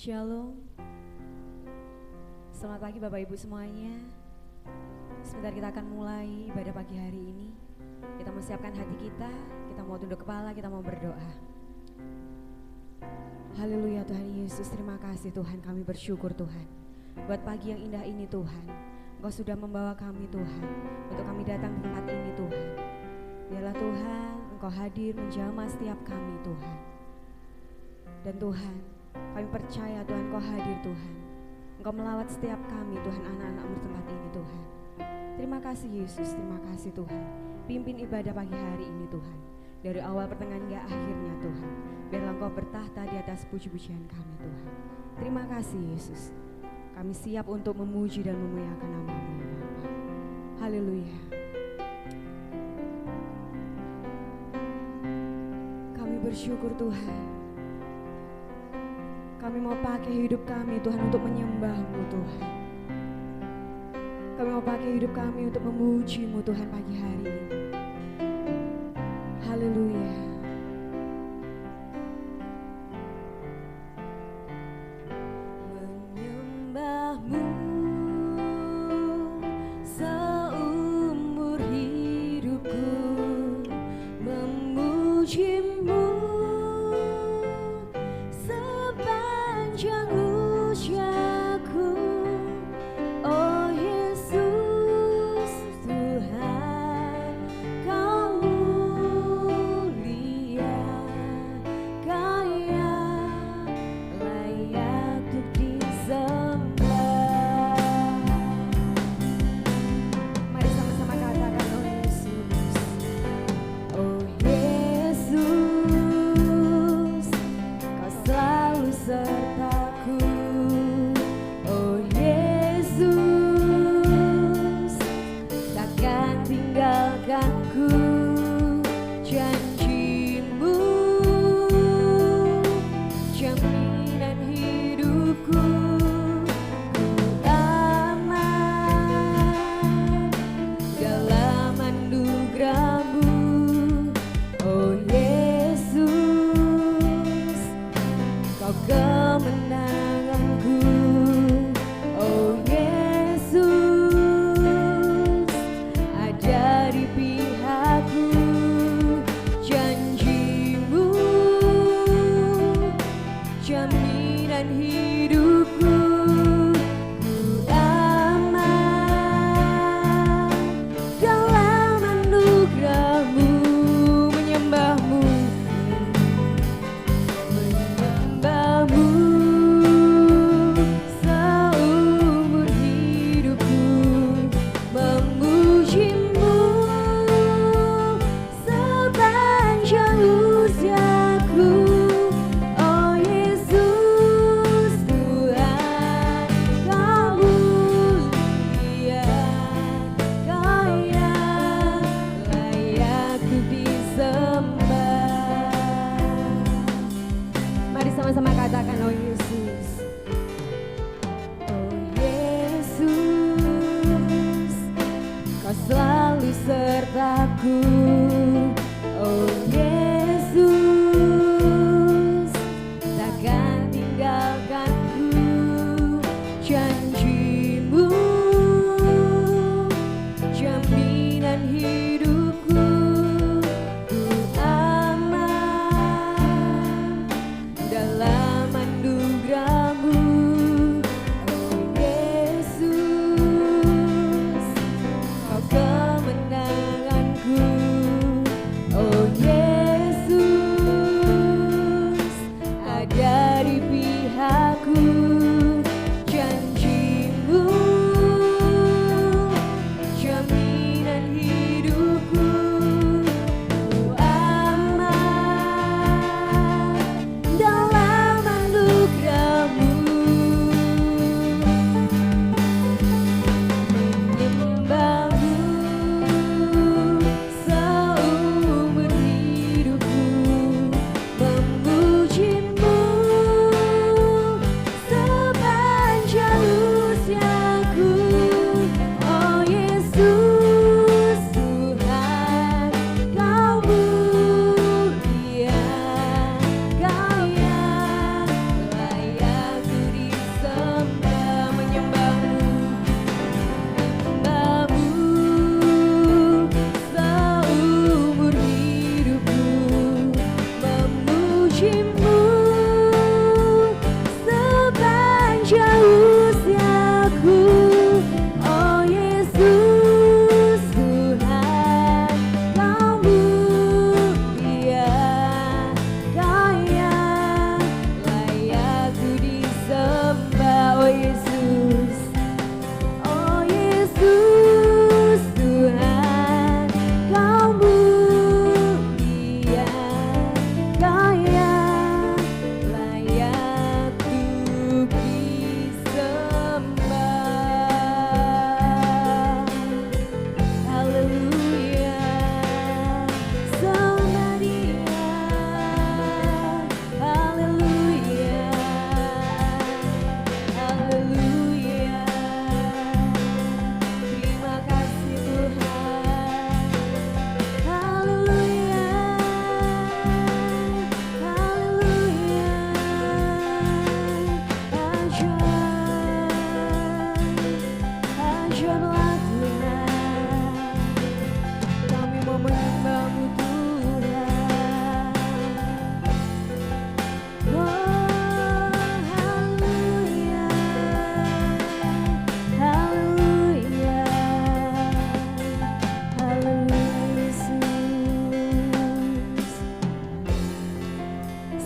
Shalom. Selamat pagi Bapak Ibu semuanya. Sebentar kita akan mulai ibadah pagi hari ini. Kita mau siapkan hati kita mau tunduk kepala, kita mau berdoa. Haleluya Tuhan Yesus, terima kasih Tuhan, kami bersyukur Tuhan buat pagi yang indah ini Tuhan. Engkau sudah membawa kami Tuhan untuk kami datang di tempat ini Tuhan. Biarlah Tuhan Engkau hadir menjamah setiap kami Tuhan. Dan Tuhan, kami percaya Tuhan Engkau hadir Tuhan. Engkau melawat setiap kami Tuhan, anak-anak-Mu di tempat ini Tuhan. Terima kasih Yesus, terima kasih Tuhan. Pimpin ibadah pagi hari ini Tuhan. Dari awal pertengahan hingga akhirnya Tuhan. Biarlah Engkau bertahta di atas puji-pujian kami Tuhan. Terima kasih Yesus. Kami siap untuk memuji dan memuliakan nama-Mu ya Bapa. Haleluya. Kami bersyukur Tuhan. Kami mau pakai hidup kami Tuhan untuk menyembah-Mu Tuhan. Kami mau pakai hidup kami untuk memuji-Mu Tuhan pagi hari ini. Haleluya. Menyembah-Mu seumur hidupku, memuji-Mu sepanjang usiaku. Oh Yesus Tuhan, Kau mulia, Kaya layak untuk disembah. Mari sama-sama katakan, oh Yesus, oh Yesus, Kau selalu sertaku. Oh Yesus, takkan tinggalkanku. Janji-Mu jaminan hidupku. Ku aman dalam anugerah-Mu. Oh Yesus, Kau kemenanganku. Oh Yesus, ada di pihakku. Janji-Mu jaminan hidupku. Ku aman dalam anugerah-Mu. Menyembah-Mu, menyembah-Mu seumur hidupku, memuji-Mu sepanjang usiaku. Oh Yesus Tuhan, Kau mulia, Kaya layak untuk disembah. Mari sama-sama katakan, oh Yesus, oh Yesus, Kau selalu sertaku. Oh Yesus,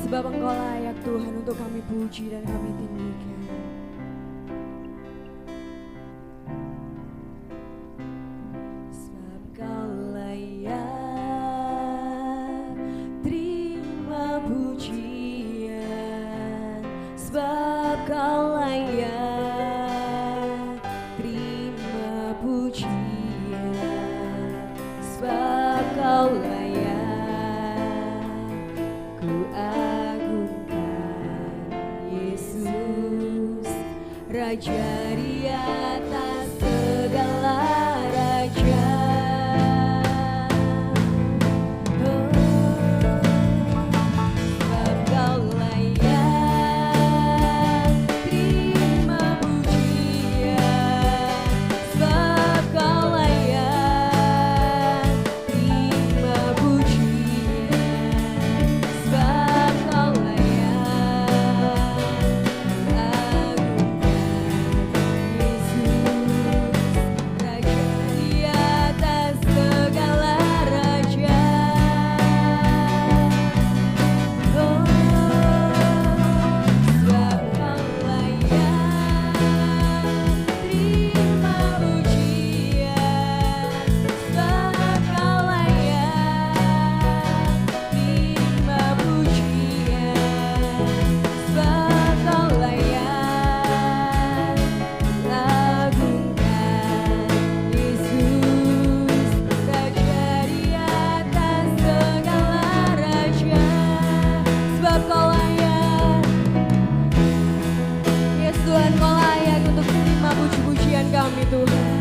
Sebab Engkau layak Tuhan untuk kami puji dan kami tinggikan. Sebab Kau layak terima pujian. Sebab Kau layak terima pujian. Sebab Kau layak ku agungkan Yesus, Raja di atas segala raja. Sebab Kau layak terima pujian. Sebab Kau layak terima pujian. Sebab Kau layak agungkan Yesus, Raja di atas segala raja. Oh, sebab Kau layak terima pujian. Sebab Kau layak terima pujian. Sebab Kau layak agungkan Yesus, Raja di atas segala raja. Sebab Kau layak, Yes Tuhan, Kau layak untuk terima puji-pujian kami Tuhan.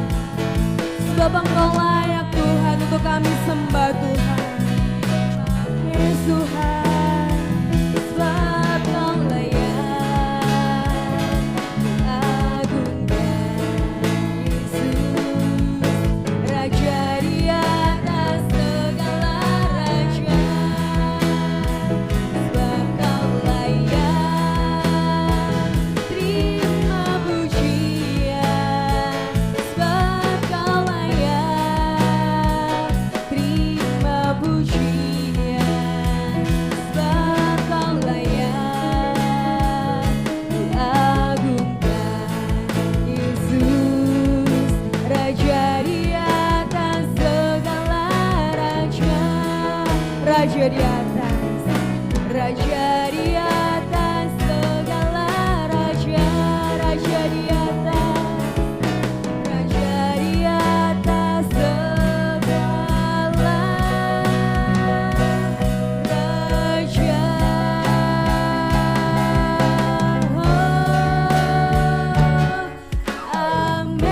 Sebab Engkau layak Tuhan untuk kami sembah Tuhan. Yes Tuhan, sebab Kau layak agungkan Yesus, Raja di atas segala raja. Sebab Kau layak terima pujian. Sebab Kau layak terima pujian. Sebab Kau layak diagungkan Yesus, Raja di atas segala raja. Raja di atas, Raja di atas segala raja. Raja di atas, Raja di atas segala raja. Amin.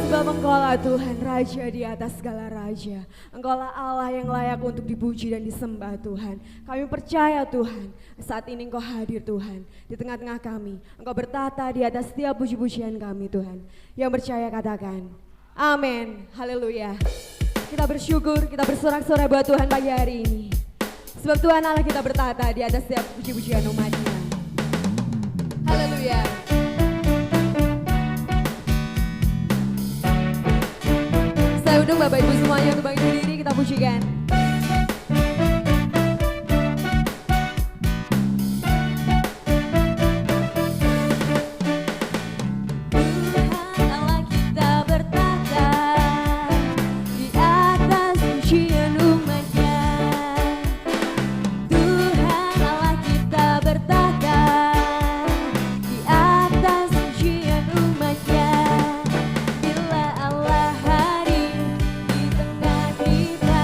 Sebab Engkaulah Tuhan, Raja di atas segala raja. Engkaulah Allah yang layak untuk dipuji dan disembah Tuhan. Kami percaya Tuhan, saat ini Engkau hadir Tuhan di tengah-tengah kami. Engkau bertata di atas setiap puji-pujian kami Tuhan. Yang percaya katakan, amin, haleluya. Kita bersyukur, kita bersorak-sorai buat Tuhan pagi hari ini. Sebab Tuhan Allah kita bertata di atas setiap puji-pujian umat-Nya. Haleluya. Saya undang Bapak Ibu semuanya untuk bangkit berdiri, kita pujikan. Tuhan Allah kita bertata di atas pujian umat-Nya. Tuhan Allah kita bertata di atas pujian umat-Nya. Bila Allah hadir di tengah kita,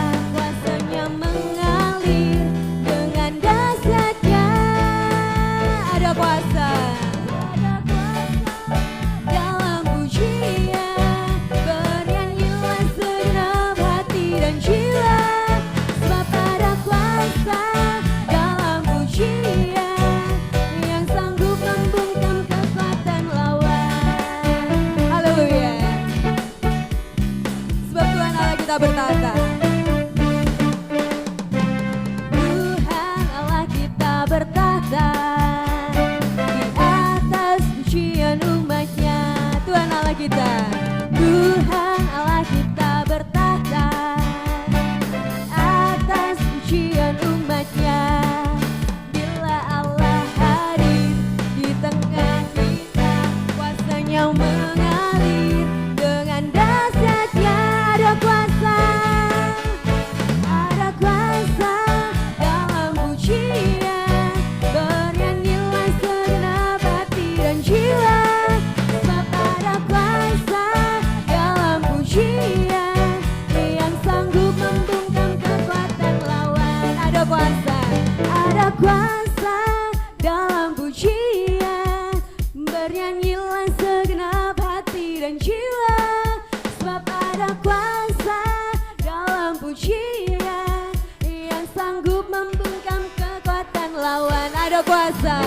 pujian, yang sanggup membungkam kekuatan lawan. Ada kuasa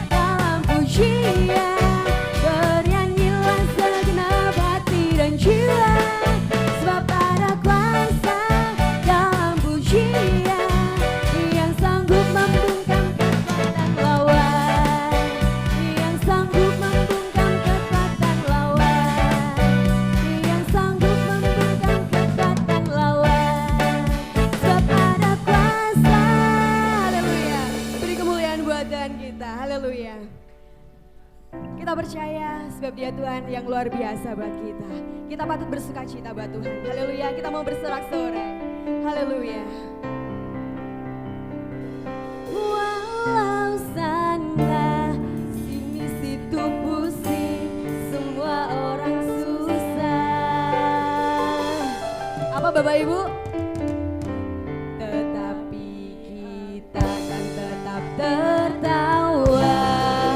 dalam pujian. Bernyanyilah segenap hati dan jiwa, sebab ada kuasa dalam pujian, yang sanggup membungkam kekuatan lawan, yang sanggup membungkam kekuatan lawan, yang sanggup membungkam kekuatan lawan. Sebab ada kuasa. Haleluya. Beri kemuliaan buat Tuhan kita. Haleluya. Kita percaya sebab Dia Tuhan yang luar biasa buat kita. Kita patut bersuka cita buat Tuhan. Haleluya. Kita mau bersorak-sorai. Haleluya. Walau sana sini situ pusing, semua orang susah. Apa Bapak Ibu? Tetapi kita akan tetap tertawa.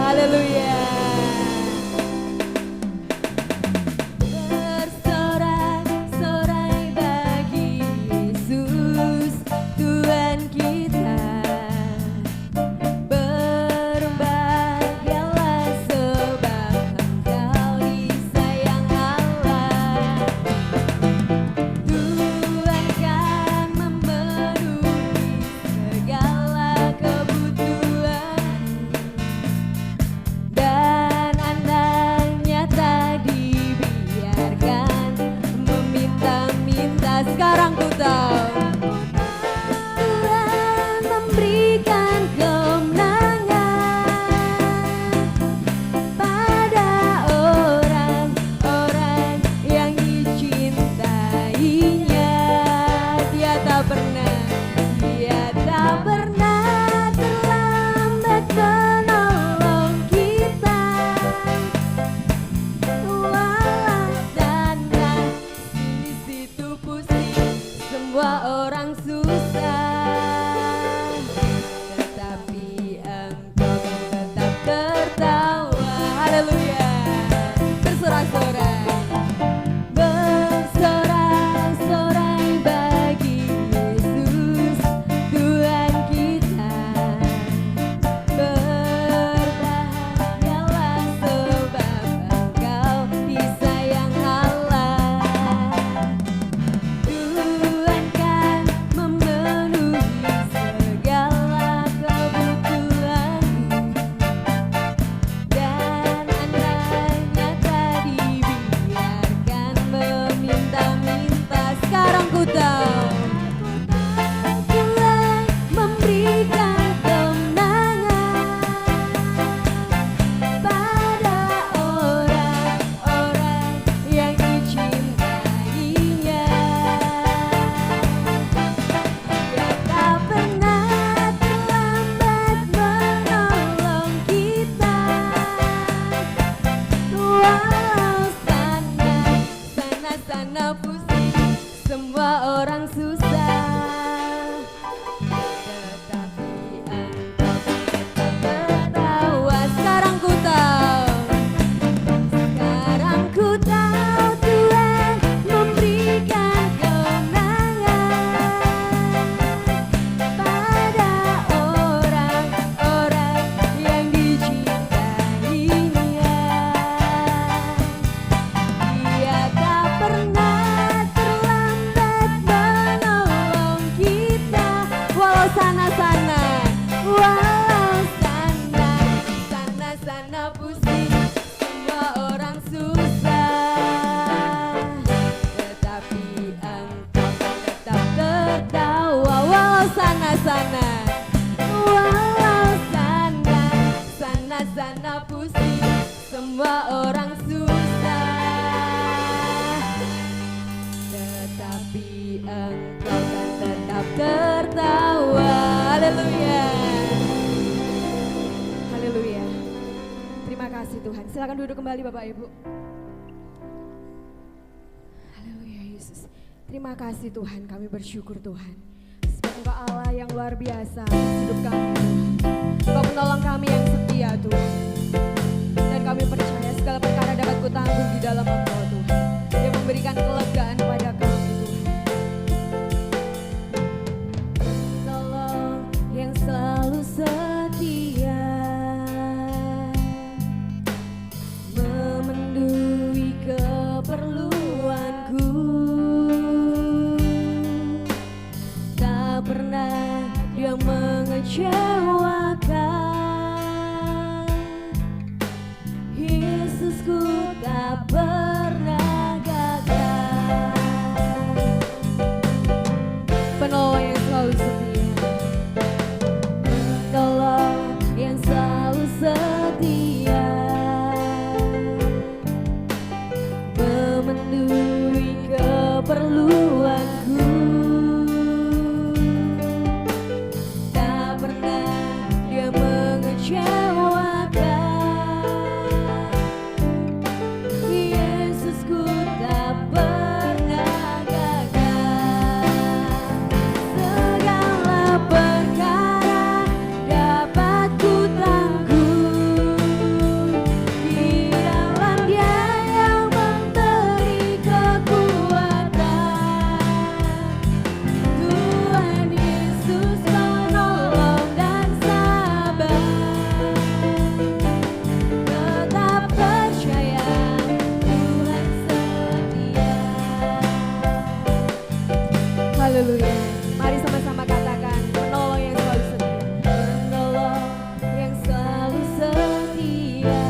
Haleluya. Bersorak-sorai bagi Yesus Tuhan kita. Berbahagialah sebab Engkau disayang Allah. Tuhan kan memenuhi segala kebutuhan, dan anaknya tak dibiarkan meminta-minta. Sekarang ku tahu Tuhan memberikan kemenangan pada orang-orang yang dicintainya. Dia tak pernah terlambat menolong kita. Walau sana sini situ pusing, semua orang susah, tetapi Engkau kan tetap tertawa. Haleluya. Bersorak-sorai. Bersorak-sorai bagi Yesus Tuhan kita. Berbahagialah sebab Engkau disayang Allah. Tuhan kan memenuhi segala kebutuhanmu, dan anaknya tak dibiarkan meminta-minta. Sekarang ku tahu Tuhan memberikan kemenangan pada orang-orang yang dicintainya. Dia tak pernah terlambat menolong kita. Walau sana pusing, semua orang susah, tetapi Engkau tetap tertawa. Sekarang ku tahu Tuhan memberikan kemenangan pada orang-orang yang dicintainya. Dia tak pernah terlambat menolong kita. Walau sana pusing, semua orang susah, tetapi Engkau kan tetap tertawa. Walau sana pusing, semua orang susah, tetapi Engkau kan tetap tertawa. Haleluya. Haleluya. Terima kasih Tuhan. Silakan duduk kembali Bapak Ibu. Haleluya Yesus. Terima kasih Tuhan, kami bersyukur Tuhan. Sebab Engkau Allah yang luar biasa atas hidup kami Tuhan. Engkau menolong kami yang setia Tuhan. Dan kami percaya segala perkara dapat kutanggung di dalam Engkau Tuhan. Dia memberikan kelegaan pada kami keperluanku. Tak pernah Dia mengecewakan. Yesusku tak pernah gagal. Segala perkara dapat ku tanggung di dalam Dia yang memberi kekuatan. Tuhan Yesus menolong dan sabar. Tetap percaya Tuhan setia. Haleluya. Mari sama-sama katakan, penolong yang selalu setia. Penolong yang selalu setia.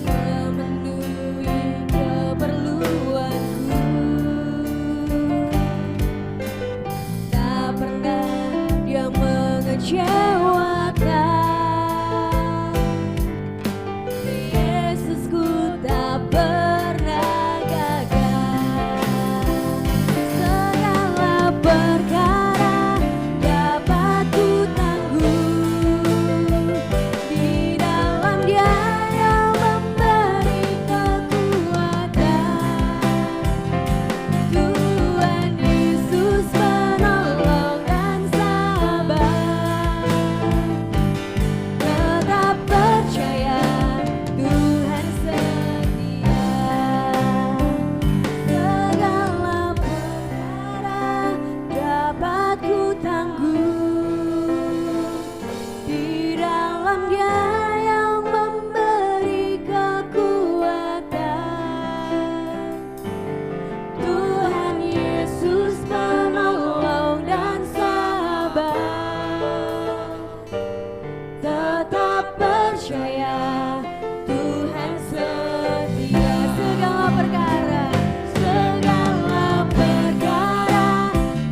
Memenuhi keperluanku. Tak pernah Dia mengecewakan. Yesusku tak pernah gagal. Segala perkara dapat ku tanggung di dalam Dia yang memberi kekuatan. Tuhan Yesus menolong dan sabar. Tetap percaya Tuhan setia. Segala perkara dapat ku tanggung di dalam Dia yang memberi kekuatan. Tuhan Yesus menolong dan sabar. Tetap percaya Tuhan setia. Segala perkara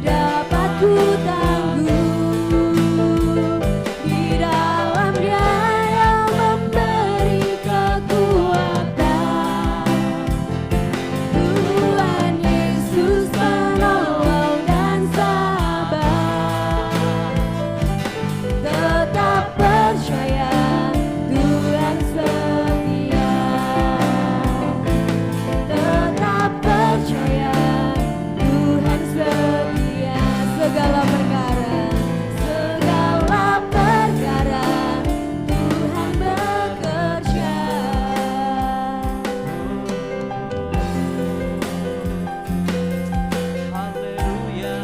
dapat ku tanggung di dalam Dia yang memberi kekuatan. Tuhan Yesus menolong dan sabar. Tetap percaya Tuhan setia. Tetap percaya Tuhan setia. Segala perkara Tuhan bekerja. Haleluya.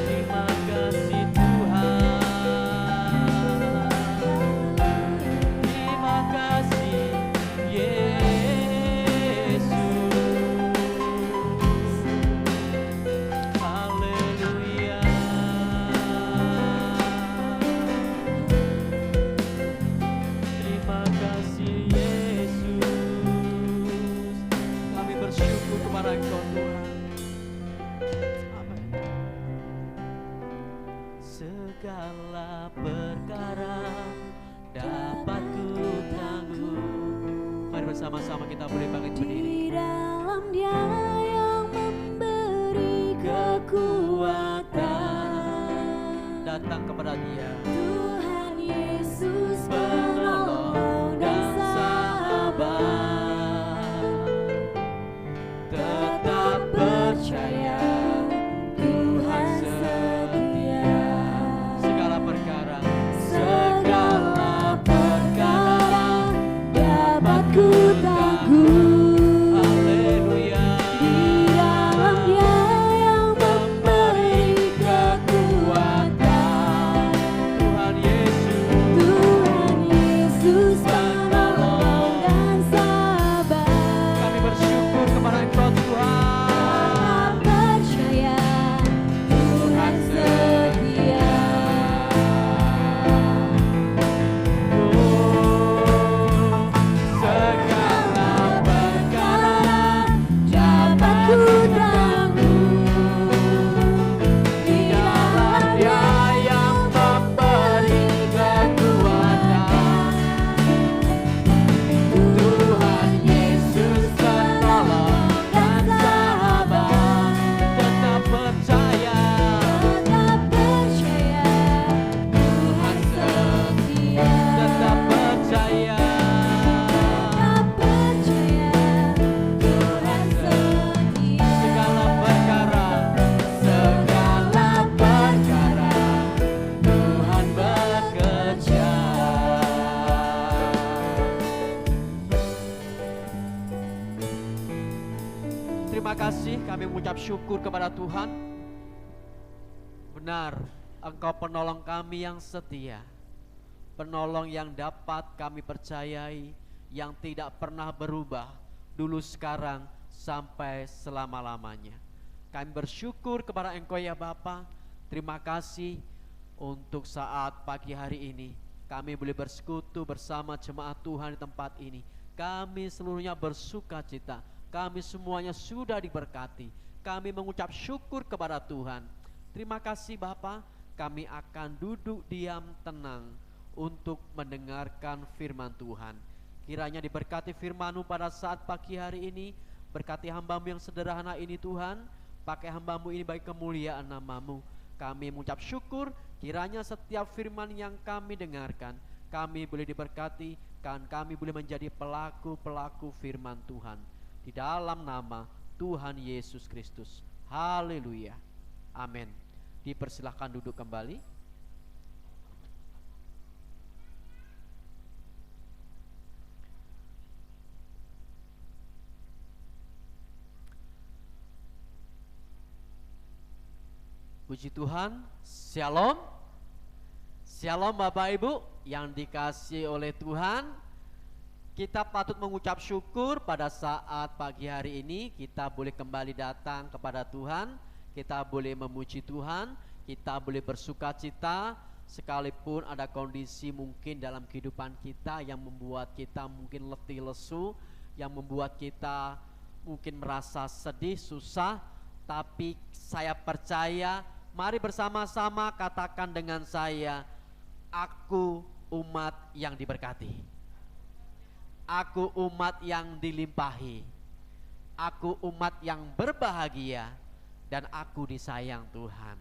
Terima kasih Tuhan. Terima kasih Yesus. Haleluya. Terima kasih Yesus. Kami bersyukur kepada Engkau Tuhan. Amin. Segala perkara dapat ku tanggung. Mari bersama-sama kita boleh bangkit berdiri. Di dalam Dia yang memberi kekuatan. Datang kepada Dia. Tuhan Yesus Penolong menolong dan dan sabar. Tetap percaya Tuhan setia. Segala perkara dapat ku tanggung. Haleluya. Di dalam Dia yang memberi kekuatan. Tuhan Yesus. Tuhan Yesus menolong dan sabar. Kami bersyukur kepada Engkau Tuhan. Tetap percaya Tuhan setia. Segala terima kasih, kami mengucap syukur kepada Tuhan. Benar, Engkau penolong kami yang setia, penolong yang dapat kami percayai, yang tidak pernah berubah, dulu sekarang sampai selama-lamanya. Kami bersyukur kepada Engkau ya Bapa. Terima kasih untuk saat pagi hari ini kami boleh bersekutu bersama jemaat Tuhan di tempat ini. Kami seluruhnya bersuka cita, kami semuanya sudah diberkati. Kami mengucap syukur kepada Tuhan. Terima kasih Bapa. Kami akan duduk diam tenang untuk mendengarkan firman Tuhan. Kiranya diberkati firman-Mu pada saat pagi hari ini. Berkati hamba-Mu yang sederhana ini Tuhan. Pakai hamba-Mu ini bagi kemuliaan nama-Mu. Kami mengucap syukur, kiranya setiap firman yang kami dengarkan, kami boleh diberkati, dan kami boleh menjadi pelaku-pelaku firman Tuhan. Di dalam nama Tuhan Yesus Kristus. Haleluya. Amin. Dipersilahkan duduk kembali. Puji Tuhan, Shalom. Shalom Bapak Ibu yang dikasihi oleh Tuhan. Kita patut mengucap syukur pada saat pagi hari ini kita boleh kembali datang kepada Tuhan. Kita boleh memuji Tuhan, kita boleh bersuka cita, sekalipun ada kondisi mungkin dalam kehidupan kita yang membuat kita mungkin letih lesu, yang membuat kita mungkin merasa sedih, susah. Tapi saya percaya, mari bersama-sama katakan dengan saya, aku umat yang diberkati, aku umat yang dilimpahi, aku umat yang berbahagia, dan aku disayang Tuhan.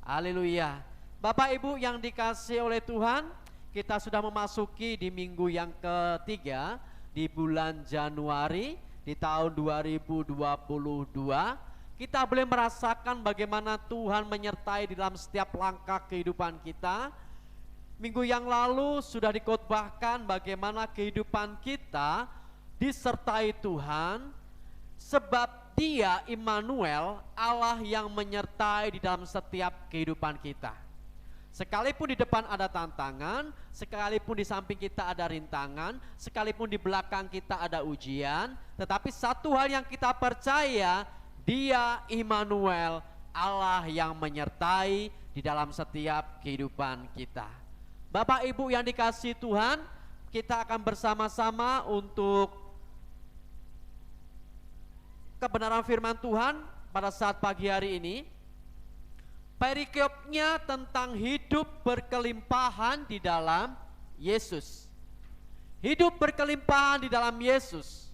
Haleluya. Bapak Ibu yang dikasihi oleh Tuhan, kita sudah memasuki di minggu yang ketiga di bulan Januari di tahun 2022. Kita boleh merasakan bagaimana Tuhan menyertai di dalam setiap langkah kehidupan kita. Minggu yang lalu sudah dikhotbahkan bagaimana kehidupan kita disertai Tuhan, sebab Dia Immanuel, Allah yang menyertai di dalam setiap kehidupan kita. Sekalipun di depan ada tantangan, sekalipun di samping kita ada rintangan, sekalipun di belakang kita ada ujian, tetapi satu hal yang kita percaya, Dia Immanuel, Allah yang menyertai di dalam setiap kehidupan kita. Bapak Ibu yang dikasihi Tuhan, kita akan bersama-sama untuk kebenaran firman Tuhan pada saat pagi hari ini. Perikopnya tentang hidup berkelimpahan di dalam Yesus. Hidup berkelimpahan di dalam Yesus,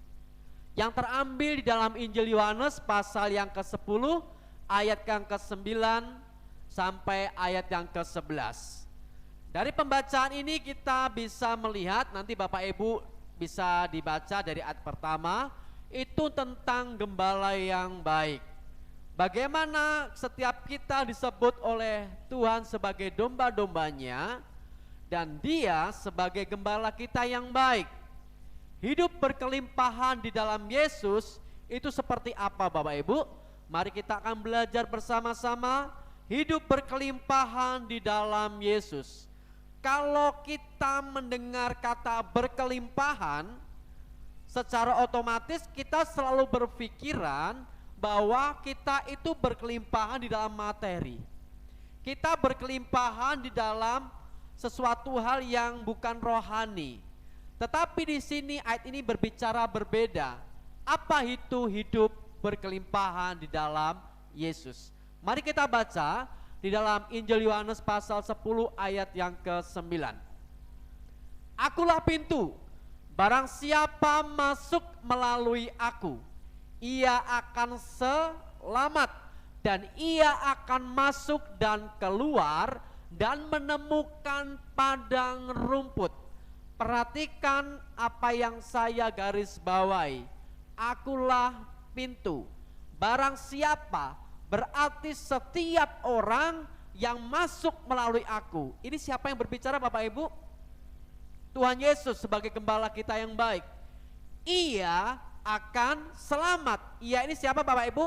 yang terambil di dalam Injil Yohanes pasal yang ke-10 ayat yang ke-9 sampai ayat yang ke-11. Dari pembacaan ini kita bisa melihat, nanti Bapak Ibu bisa dibaca dari ayat pertama, itu tentang gembala yang baik. Bagaimana setiap kita disebut oleh Tuhan sebagai domba-dombanya, dan Dia sebagai gembala kita yang baik. Hidup berkelimpahan di dalam Yesus itu seperti apa Bapak Ibu? Mari kita akan belajar bersama-sama hidup berkelimpahan di dalam Yesus. Kalau kita mendengar kata berkelimpahan, secara otomatis kita selalu berpikiran bahwa kita itu berkelimpahan di dalam materi. Kita berkelimpahan di dalam sesuatu hal yang bukan rohani. Tetapi di sini ayat ini berbicara berbeda. Apa itu hidup berkelimpahan di dalam Yesus? Mari kita baca di dalam Injil Yohanes pasal 10 ayat yang ke-9. Akulah pintu, barang siapa masuk melalui aku, ia akan selamat, dan ia akan masuk dan keluar dan menemukan padang rumput. Perhatikan apa yang saya garis bawahi. Akulah pintu. Barang siapa, berarti setiap orang yang masuk melalui aku. Ini siapa yang berbicara Bapak Ibu? Tuhan Yesus sebagai gembala kita yang baik. Ia akan selamat. Ia ini siapa Bapak Ibu?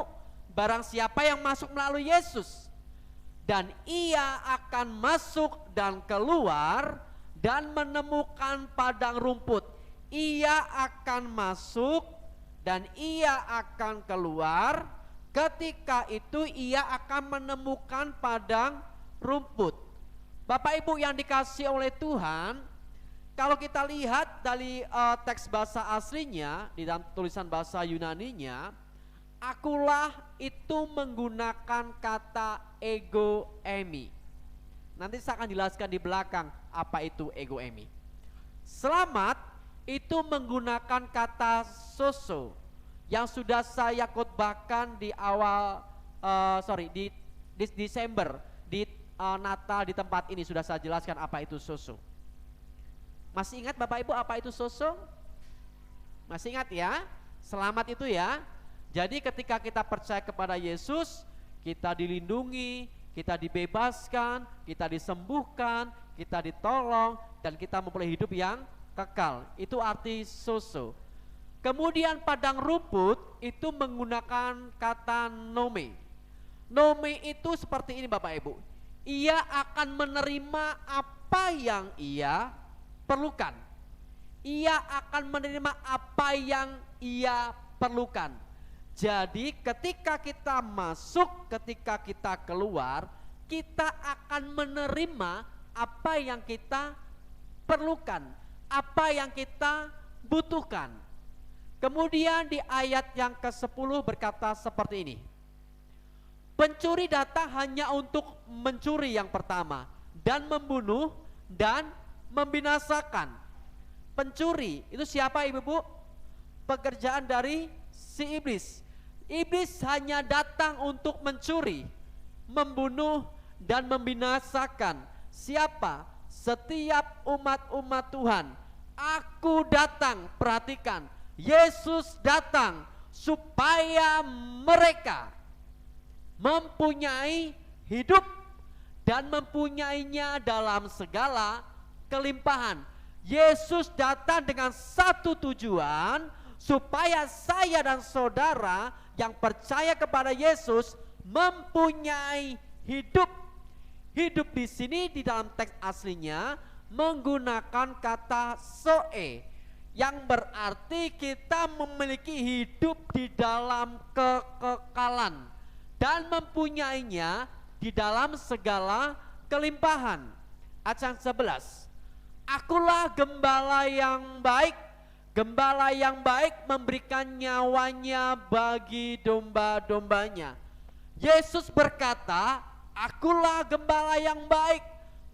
Barang siapa yang masuk melalui Yesus. Dan ia akan masuk dan keluar dan menemukan padang rumput. Ia akan masuk dan ia akan keluar. Ketika itu ia akan menemukan padang rumput. Bapak Ibu yang dikasihi oleh Tuhan, kalau kita lihat dari teks bahasa aslinya, di dalam tulisan bahasa Yunaninya, akulah itu menggunakan kata ego eimi. Nanti saya akan jelaskan di belakang apa itu ego eimi. Selamat itu menggunakan kata soso yang sudah saya khotbahkan di awal di Desember di Natal di tempat ini, sudah saya jelaskan apa itu soso. Masih ingat Bapak Ibu apa itu soso? Masih ingat ya? Selamat itu ya. Jadi ketika kita percaya kepada Yesus, kita dilindungi, kita dibebaskan, kita disembuhkan, kita ditolong, dan kita memperoleh hidup yang kekal. Itu arti soso. Kemudian padang rumput itu menggunakan kata nome. Nome itu seperti ini Bapak Ibu. Ia akan menerima apa yang ia perlukan. Ia akan menerima apa yang ia perlukan. Jadi ketika kita masuk, ketika kita keluar, kita akan menerima apa yang kita perlukan, apa yang kita butuhkan. Kemudian di ayat yang ke-10 berkata seperti ini. Pencuri datang hanya untuk mencuri yang pertama, dan membunuh, dan membinasakan. Pencuri itu siapa Ibu? Pekerjaan dari si iblis. Iblis hanya datang untuk mencuri, membunuh, dan membinasakan. Siapa? Setiap umat-umat Tuhan. Aku datang, perhatikan, Yesus datang supaya mereka mempunyai hidup dan mempunyainya dalam segala kelimpahan. Yesus datang dengan satu tujuan, supaya saya dan saudara yang percaya kepada Yesus mempunyai hidup. Hidup di sini di dalam teks aslinya menggunakan kata zoe, yang berarti kita memiliki hidup di dalam kekekalan dan mempunyainya di dalam segala kelimpahan. Ayat 11. Akulah gembala yang baik. Gembala yang baik memberikan nyawanya bagi domba-dombanya. Yesus berkata, akulah gembala yang baik.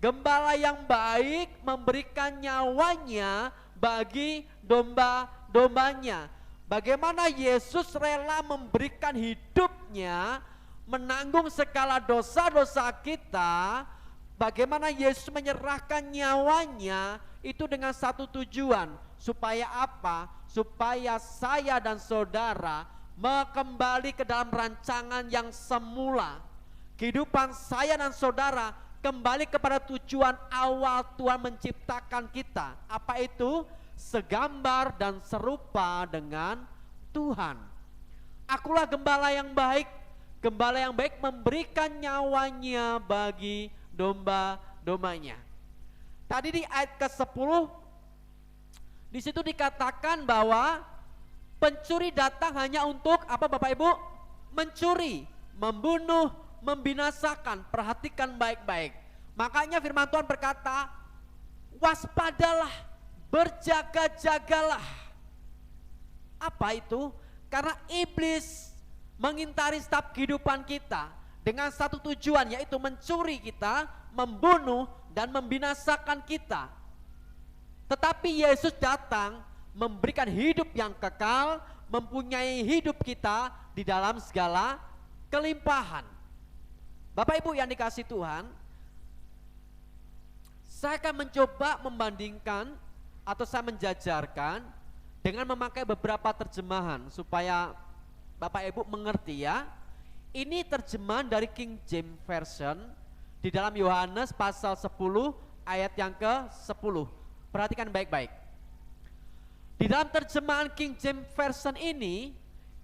Gembala yang baik memberikan nyawanya bagi domba-dombanya. Bagaimana Yesus rela memberikan hidupnya, menanggung segala dosa-dosa kita. Bagaimana Yesus menyerahkan nyawanya, itu dengan satu tujuan. Supaya apa? Supaya saya dan saudara kembali ke dalam rancangan yang semula. Kehidupan saya dan saudara kembali kepada tujuan awal Tuhan menciptakan kita. Apa itu? Segambar dan serupa dengan Tuhan. Akulah gembala yang baik. Gembala yang baik memberikan nyawanya bagi domba-dombanya. Tadi di ayat ke-10 di situ dikatakan bahwa pencuri datang hanya untuk apa Bapak Ibu? Mencuri, membunuh, membinasakan. Perhatikan baik-baik. Makanya firman Tuhan berkata, waspadalah, berjaga-jagalah. Apa itu? Karena iblis mengintari setiap kehidupan kita dengan satu tujuan, yaitu mencuri kita, membunuh, dan membinasakan kita. Tetapi Yesus datang memberikan hidup yang kekal, mempunyai hidup kita di dalam segala kelimpahan. Bapak Ibu yang dikasihi Tuhan, saya akan mencoba membandingkan atau saya menjajarkan dengan memakai beberapa terjemahan supaya Bapak Ibu mengerti ya. Ini terjemahan dari King James Version di dalam Yohanes pasal 10 ayat yang ke-10. Perhatikan baik-baik. Di dalam terjemahan King James Version ini,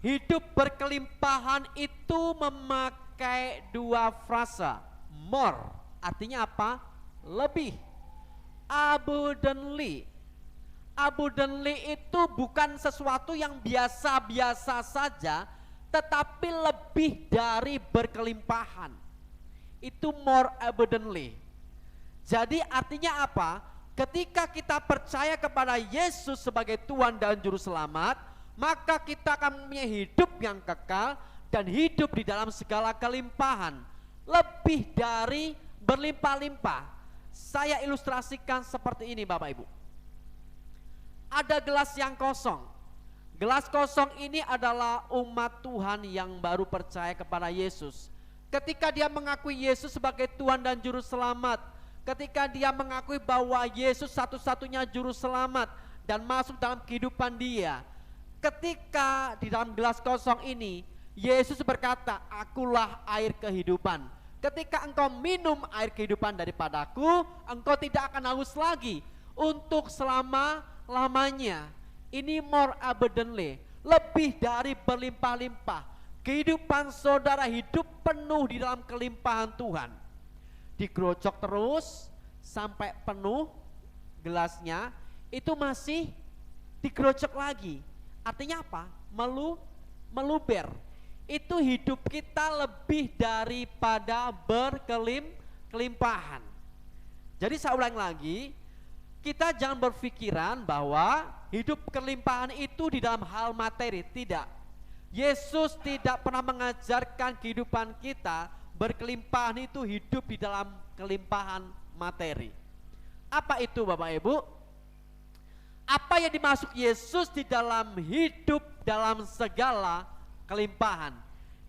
hidup berkelimpahan itu memakai dua frasa. More, artinya apa? Lebih. Abundantly. Abundantly itu bukan sesuatu yang biasa-biasa saja, tetapi lebih dari berkelimpahan. Itu more abundantly. Jadi artinya apa? Ketika kita percaya kepada Yesus sebagai Tuhan dan Juru Selamat, maka kita akan mempunyai hidup yang kekal dan hidup di dalam segala kelimpahan. Lebih dari berlimpah-limpah. Saya ilustrasikan seperti ini Bapak Ibu. Ada gelas yang kosong. Gelas kosong ini adalah umat Tuhan yang baru percaya kepada Yesus. Ketika dia mengakui Yesus sebagai Tuhan dan Juru Selamat, ketika dia mengakui bahwa Yesus satu-satunya Juru Selamat dan masuk dalam kehidupan dia, ketika di dalam gelas kosong ini, Yesus berkata, "Akulah air kehidupan. Ketika engkau minum air kehidupan daripadaku, engkau tidak akan haus lagi untuk selama-lamanya." Ini more abundantly, lebih dari berlimpah-limpah. Kehidupan saudara hidup penuh di dalam kelimpahan Tuhan. Digerocok terus sampai penuh gelasnya, itu masih digerocok lagi. Artinya apa? Meluber. Itu hidup kita lebih daripada berkelimpahan. Jadi saya ulang lagi, kita jangan berpikiran bahwa hidup kelimpahan itu di dalam hal materi, tidak. Yesus tidak pernah mengajarkan kehidupan kita berkelimpahan itu hidup di dalam kelimpahan materi. Apa itu Bapak Ibu? Apa yang dimaksud Yesus di dalam hidup dalam segala kelimpahan?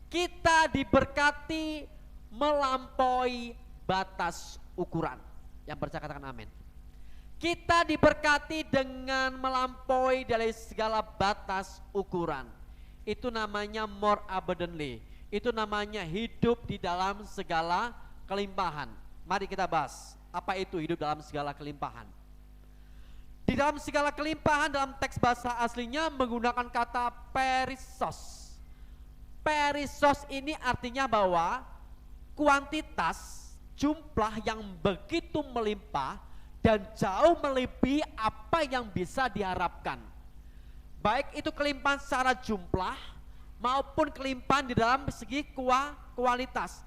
Kita diberkati melampaui batas ukuran. Yang percaya katakan amin. Kita diberkati dengan melampaui dari segala batas ukuran. Itu namanya more abundantly. Itu namanya hidup di dalam segala kelimpahan. Mari kita bahas, apa itu hidup dalam segala kelimpahan. Di dalam segala kelimpahan dalam teks bahasa aslinya menggunakan kata perisos. Perisos ini artinya bahwa kuantitas, jumlah yang begitu melimpah dan jauh melebihi apa yang bisa diharapkan. Baik itu kelimpahan secara jumlah maupun kelimpahan di dalam segi kualitas.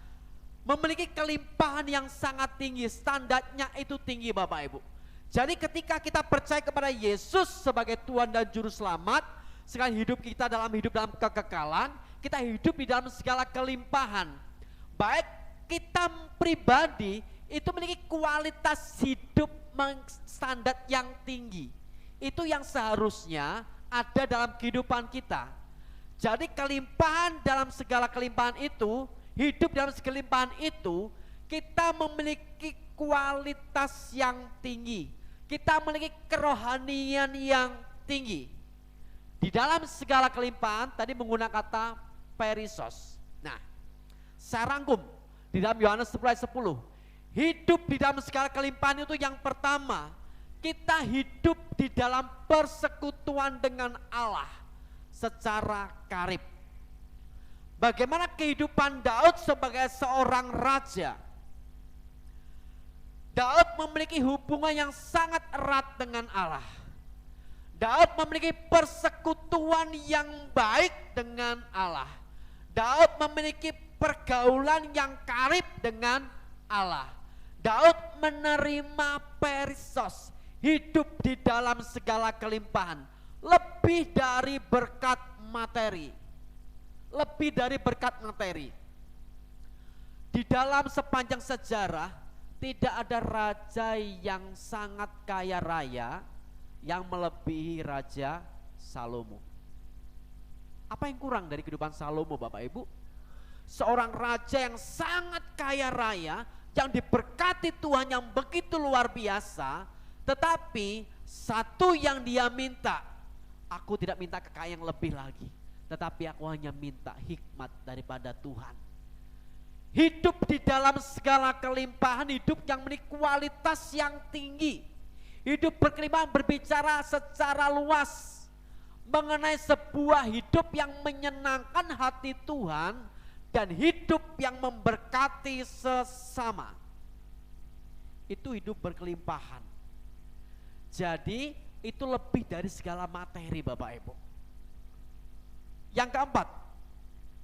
Memiliki kelimpahan yang sangat tinggi, standarnya itu tinggi Bapak Ibu. Jadi ketika kita percaya kepada Yesus sebagai Tuhan dan Juru Selamat, sekarang hidup kita dalam kekekalan, kita hidup di dalam segala kelimpahan. Baik kita pribadi itu memiliki kualitas hidup standar yang tinggi. Itu yang seharusnya ada dalam kehidupan kita. Jadi kelimpahan dalam segala kelimpahan itu, hidup dalam segala kelimpahan itu, kita memiliki kualitas yang tinggi. Kita memiliki kerohanian yang tinggi. Di dalam segala kelimpahan tadi menggunakan kata perisos. Nah, saya rangkum di dalam Yohanes 10:10. Hidup di dalam segala kelimpahan itu yang pertama, kita hidup di dalam persekutuan dengan Allah secara karib. Bagaimana kehidupan Daud sebagai seorang raja? Daud memiliki hubungan yang sangat erat dengan Allah. Daud memiliki persekutuan yang baik dengan Allah. Daud memiliki pergaulan yang karib dengan Allah. Daud menerima perisos, hidup di dalam segala kelimpahan, lebih dari berkat materi. Lebih dari berkat materi. Di dalam sepanjang sejarah, tidak ada raja yang sangat kaya raya yang melebihi Raja Salomo. Apa yang kurang dari kehidupan Salomo Bapak Ibu? Seorang raja yang sangat kaya raya, yang diberkati Tuhan yang begitu luar biasa, tetapi satu yang dia minta, aku tidak minta kekayaan yang lebih lagi, tetapi aku hanya minta hikmat daripada Tuhan. Hidup di dalam segala kelimpahan, hidup yang memiliki kualitas yang tinggi. Hidup berkelimpahan berbicara secara luas. mengenai sebuah hidup yang menyenangkan hati Tuhan dan hidup yang memberkati sesama. Itu hidup berkelimpahan. Jadi itu lebih dari segala materi Bapak Ibu. Yang keempat,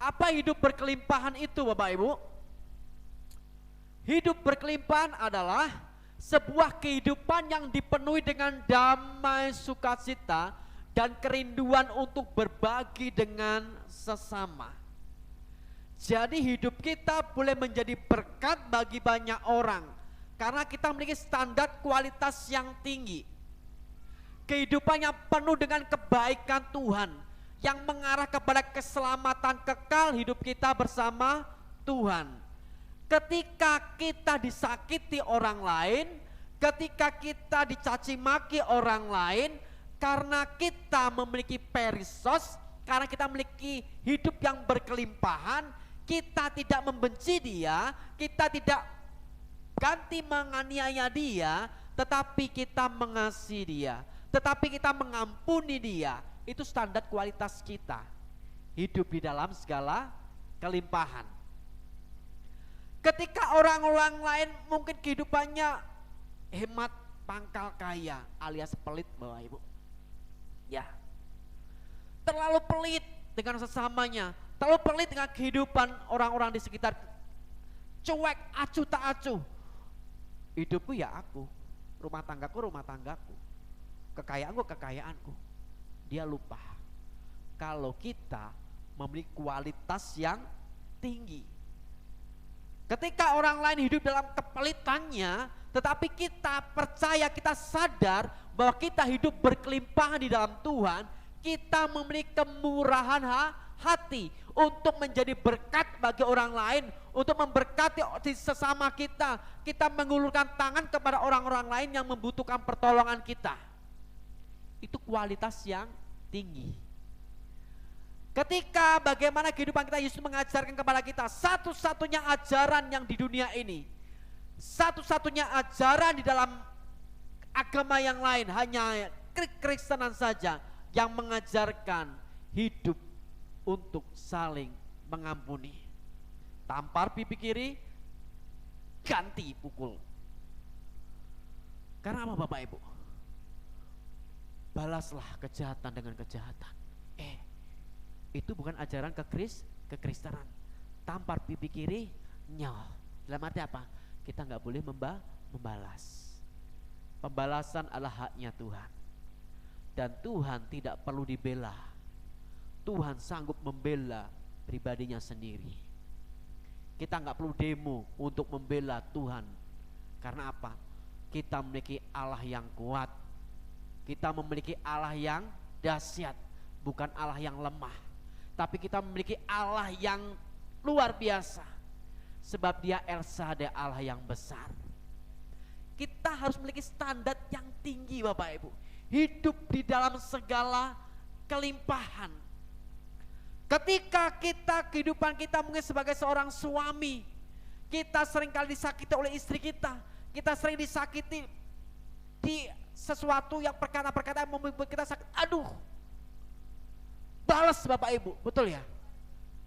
apa hidup berkelimpahan itu Bapak Ibu? Hidup berkelimpahan adalah sebuah kehidupan yang dipenuhi dengan damai, sukacita, dan kerinduan untuk berbagi dengan sesama. Jadi hidup kita boleh menjadi berkat bagi banyak orang karena kita memiliki standar kualitas yang tinggi. Kehidupan yang penuh dengan kebaikan Tuhan yang mengarah kepada keselamatan kekal hidup kita bersama Tuhan. Ketika kita disakiti orang lain, ketika kita dicaci maki orang lain, karena kita memiliki perisos, karena kita memiliki hidup yang berkelimpahan, kita tidak membenci dia, kita tidak ganti menganiaya dia, tetapi kita mengasihi dia, tetapi kita mengampuni dia. Itu standar kualitas kita, hidup di dalam segala kelimpahan. Ketika orang-orang lain mungkin kehidupannya hemat pangkal kaya alias pelit Bapak Ibu. Ya, terlalu pelit dengan sesamanya, terlalu pelit dengan kehidupan orang-orang di sekitar, cuek, acuh tak acuh. Hidupku ya aku, rumah tanggaku, kekayaanku. Dia lupa kalau kita memiliki kualitas yang tinggi. Ketika orang lain hidup dalam kepelitannya, tetapi kita percaya, kita sadar bahwa kita hidup berkelimpahan di dalam Tuhan, kita memiliki kemurahan hati untuk menjadi berkat bagi orang lain, untuk memberkati sesama kita. Kita mengulurkan tangan kepada orang-orang lain yang membutuhkan pertolongan kita. Itu kualitas yang tinggi. Ketika bagaimana kehidupan kita, Yesus mengajarkan kepada kita satu-satunya ajaran yang di dunia ini, satu-satunya ajaran di dalam agama yang lain, hanya Kristenan saja yang mengajarkan hidup untuk saling mengampuni. Tampar pipi kiri, ganti pukul. Karena apa Bapak Ibu? Balaslah kejahatan dengan kejahatan. Itu bukan ajaran kekristenan. Tampar pipi kiri, nyol. Dalam arti apa? Kita nggak boleh membalas. Pembalasan adalah haknya Tuhan. Dan Tuhan tidak perlu dibela. Tuhan sanggup membela pribadinya sendiri. Kita nggak perlu demo untuk membela Tuhan. Karena apa? Kita memiliki Allah yang kuat. Kita memiliki Allah yang dahsyat, bukan Allah yang lemah. Tapi kita memiliki Allah yang luar biasa. Sebab dia El Shaddai, Allah yang besar. Kita harus memiliki standar yang tinggi Bapak Ibu. Hidup di dalam segala kelimpahan. Ketika kehidupan kita mungkin sebagai seorang suami, kita seringkali disakiti oleh istri kita. Kita sering disakiti di sesuatu yang perkata-perkata yang membuat kita sakit. Aduh, balas Bapak Ibu, betul ya?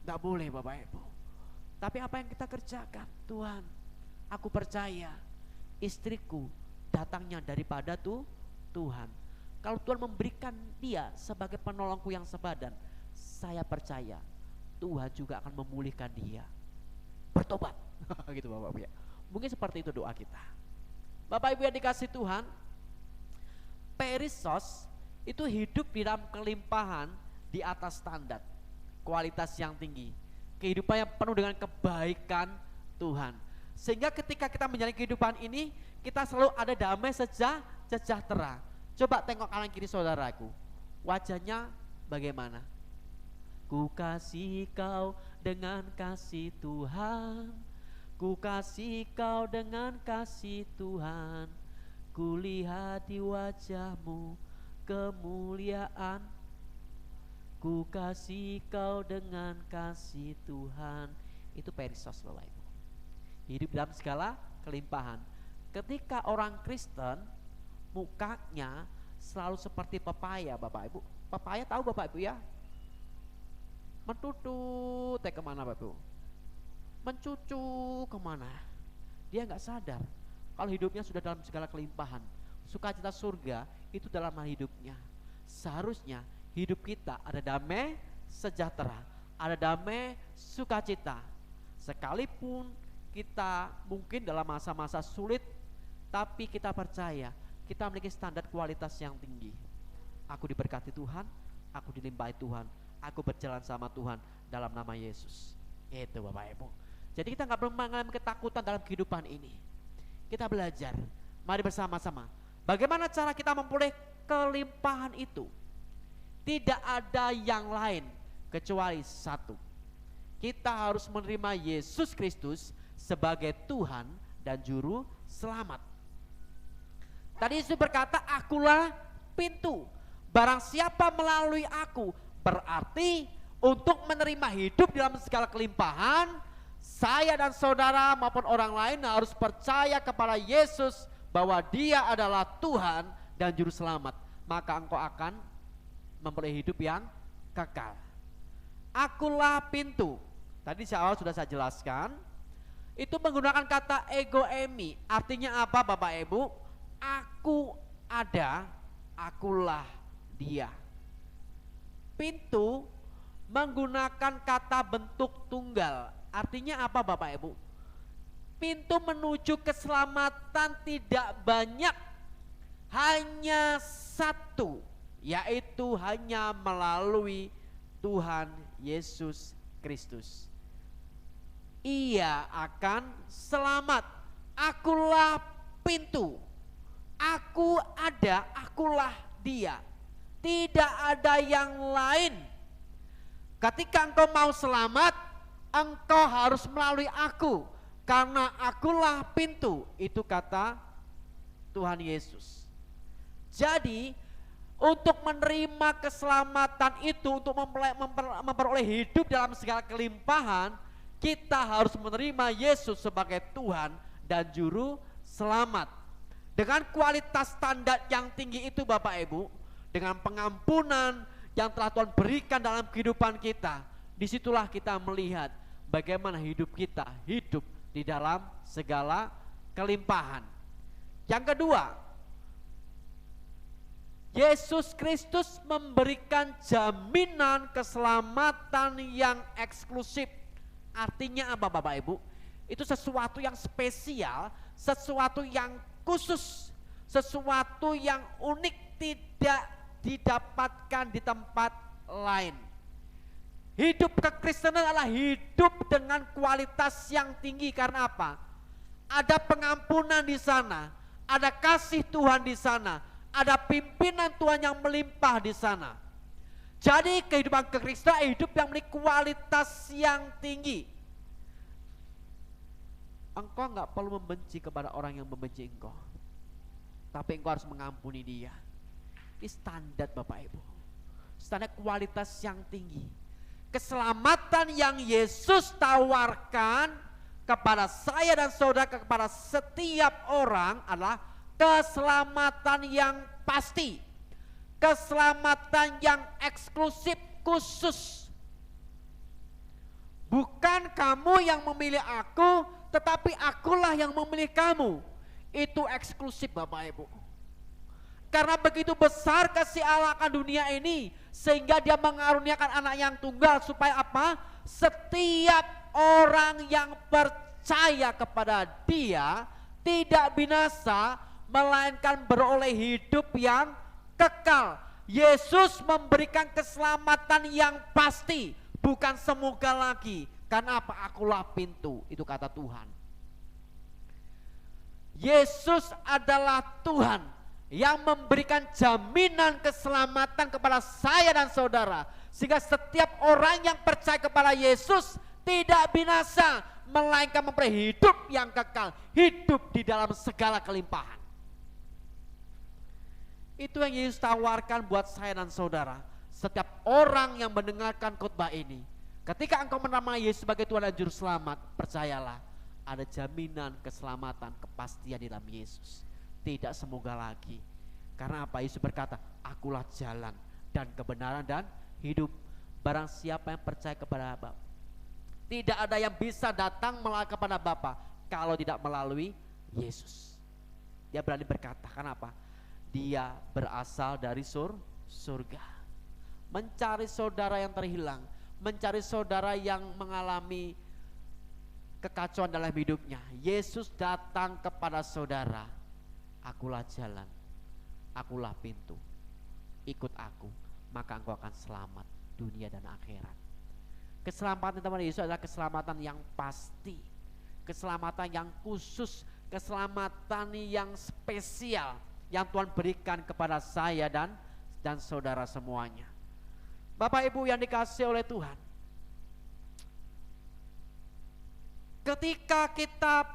Gak boleh Bapak Ibu. Tapi apa yang kita kerjakan? Tuhan, aku percaya istriku datangnya daripada Tuhan. Kalau Tuhan memberikan dia sebagai penolongku yang sepadan, saya percaya Tuhan juga akan memulihkan dia. Bertobat. Gitu Bapak Ibu ya. Mungkin seperti itu doa kita. Bapak Ibu yang dikasih Tuhan, perisos itu hidup di dalam kelimpahan, di atas standar, kualitas yang tinggi, kehidupan yang penuh dengan kebaikan Tuhan. Sehingga ketika kita menjalani kehidupan ini, kita selalu ada damai sejahtera. Coba tengok kanan kiri saudaraku, wajahnya bagaimana? Ku kasih kau dengan kasih Tuhan, ku kasih kau dengan kasih Tuhan, ku lihat di wajahmu kemuliaan. Ku kasih kau dengan kasih Tuhan. Itu perisos Bapak Ibu. Hidup dalam segala kelimpahan. Ketika orang Kristen, mukanya selalu seperti pepaya Bapak Ibu. pepaya tahu Bapak Ibu ya? Mentutut kemana Bapak Ibu? Mencucu kemana? Dia nggak sadar kalau hidupnya sudah dalam segala kelimpahan. Sukacita surga itu dalam hidupnya. Seharusnya hidup kita ada damai sejahtera, ada damai sukacita. Sekalipun kita mungkin dalam masa-masa sulit, tapi kita percaya kita memiliki standar kualitas yang tinggi. Aku diberkati Tuhan, aku dilimpahi Tuhan, aku berjalan sama Tuhan dalam nama Yesus. Itu Bapak Ibu. Jadi kita nggak perlu mengalami ketakutan dalam kehidupan ini. Kita belajar, mari bersama-sama. Bagaimana cara kita memperoleh kelimpahan itu? Tidak ada yang lain kecuali satu. Kita harus menerima Yesus Kristus sebagai Tuhan dan Juru Selamat. Tadi Yesus berkata, akulah pintu. Barang siapa melalui aku, berarti untuk menerima hidup dalam segala kelimpahan, saya dan saudara maupun orang lain harus percaya kepada Yesus bahwa Dia adalah Tuhan dan Juru Selamat. Maka engkau akan memperoleh hidup yang kekal. Akulah pintu. Tadi awal sudah saya jelaskan. Itu menggunakan kata ego emi. Artinya apa Bapak Ibu? Aku ada, akulah Dia. Pintu menggunakan kata bentuk tunggal. Artinya apa Bapak Ibu? Pintu menuju keselamatan tidak banyak, hanya satu, yaitu hanya melalui Tuhan Yesus Kristus. Ia akan selamat. Akulah pintu. Aku ada, akulah Dia. Tidak ada yang lain. Ketika engkau mau selamat, engkau harus melalui aku, karena akulah pintu. Itu kata Tuhan Yesus. Jadi untuk menerima keselamatan itu, untuk memperoleh hidup dalam segala kelimpahan, kita harus menerima Yesus sebagai Tuhan dan Juru Selamat. Dengan kualitas standar yang tinggi itu Bapak Ibu, dengan pengampunan yang telah Tuhan berikan dalam kehidupan kita, disitulah kita melihat bagaimana hidup kita hidup di dalam segala kelimpahan. Yang kedua, Yesus Kristus memberikan jaminan keselamatan yang eksklusif. Artinya apa Bapak Ibu? Itu sesuatu yang spesial, sesuatu yang khusus, sesuatu yang unik, tidak didapatkan di tempat lain. Hidup kekristenan adalah hidup dengan kualitas yang tinggi. Karena apa? Ada pengampunan di sana, ada kasih Tuhan di sana, ada pimpinan Tuhan yang melimpah di sana. Jadi kehidupan kekristenan hidup yang memiliki kualitas yang tinggi. Engkau nggak perlu membenci kepada orang yang membenci engkau, tapi engkau harus mengampuni dia. Ini standar Bapak Ibu, standar kualitas yang tinggi. Keselamatan yang Yesus tawarkan kepada saya dan saudara, kepada setiap orang adalah keselamatan yang pasti, keselamatan yang eksklusif, khusus. Bukan kamu yang memilih aku, tetapi akulah yang memilih kamu. Itu eksklusif Bapak Ibu. Karena begitu besar kasih Allah akan dunia ini, sehingga Dia mengaruniakan anak yang tunggal, supaya apa? Setiap orang yang percaya kepada Dia tidak binasa, melainkan beroleh hidup yang kekal. Yesus memberikan keselamatan yang pasti, bukan semoga lagi. Karena apa? Akulah pintu, itu kata Tuhan. Yesus adalah Tuhan yang memberikan jaminan keselamatan kepada saya dan saudara, sehingga setiap orang yang percaya kepada Yesus tidak binasa, melainkan memperoleh hidup yang kekal, hidup di dalam segala kelimpahan. Itu yang Yesus tawarkan buat saya dan saudara. Setiap orang yang mendengarkan khotbah ini, ketika engkau menerima Yesus sebagai Tuhan dan Juru Selamat, percayalah ada jaminan keselamatan, kepastian di dalam Yesus. Tidak semoga lagi. Karena apa? Yesus berkata, akulah jalan, dan kebenaran dan hidup. Barang siapa yang percaya kepada Bapa, tidak ada yang bisa datang kepada Bapa kalau tidak melalui Yesus. Dia berani berkata, kenapa? Dia berasal dari surga. Mencari saudara yang terhilang, mencari saudara yang mengalami kekacauan dalam hidupnya. Yesus datang kepada saudara. Akulah jalan, akulah pintu. Ikut aku, maka engkau akan selamat dunia dan akhirat. Keselamatan teman Yesus adalah keselamatan yang pasti, keselamatan yang khusus, keselamatan yang spesial yang Tuhan berikan kepada saya dan saudara semuanya. Bapak Ibu yang dikasihi oleh Tuhan, ketika kita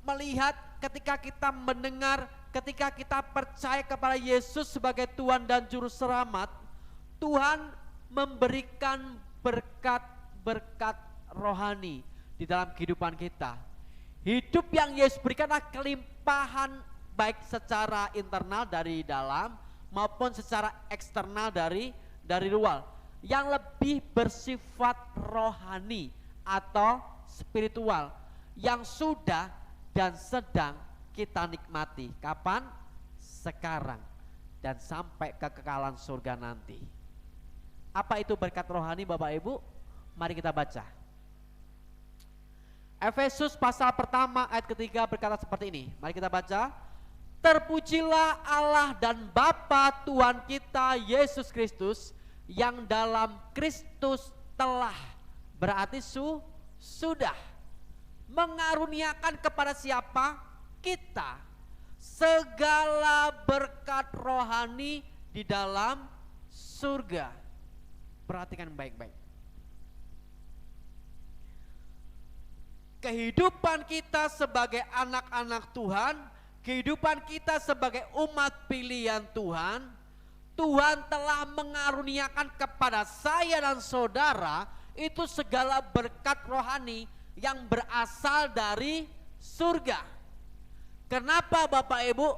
melihat, ketika kita mendengar, ketika kita percaya kepada Yesus sebagai Tuhan dan Juru Selamat, Tuhan memberikan berkat-berkat rohani di dalam kehidupan kita. Hidup yang Yesus berikan adalah kelimpahan, baik secara internal dari dalam maupun secara eksternal dari luar, yang lebih bersifat rohani atau spiritual, yang sudah dan sedang kita nikmati. Kapan? Sekarang dan sampai kekekalan surga nanti. Apa itu berkat rohani Bapak Ibu? Mari kita baca. Efesus pasal pertama ayat ketiga berkata seperti ini. Mari kita baca. Terpujilah Allah dan Bapa Tuhan kita Yesus Kristus, yang dalam Kristus telah, berarti sudah mengaruniakan kepada siapa? Kita segala berkat rohani di dalam surga. Perhatikan baik-baik. Kehidupan kita sebagai anak-anak Tuhan, kehidupan kita sebagai umat pilihan Tuhan, Tuhan telah mengaruniakan kepada saya dan saudara itu segala berkat rohani yang berasal dari surga. Kenapa Bapak Ibu?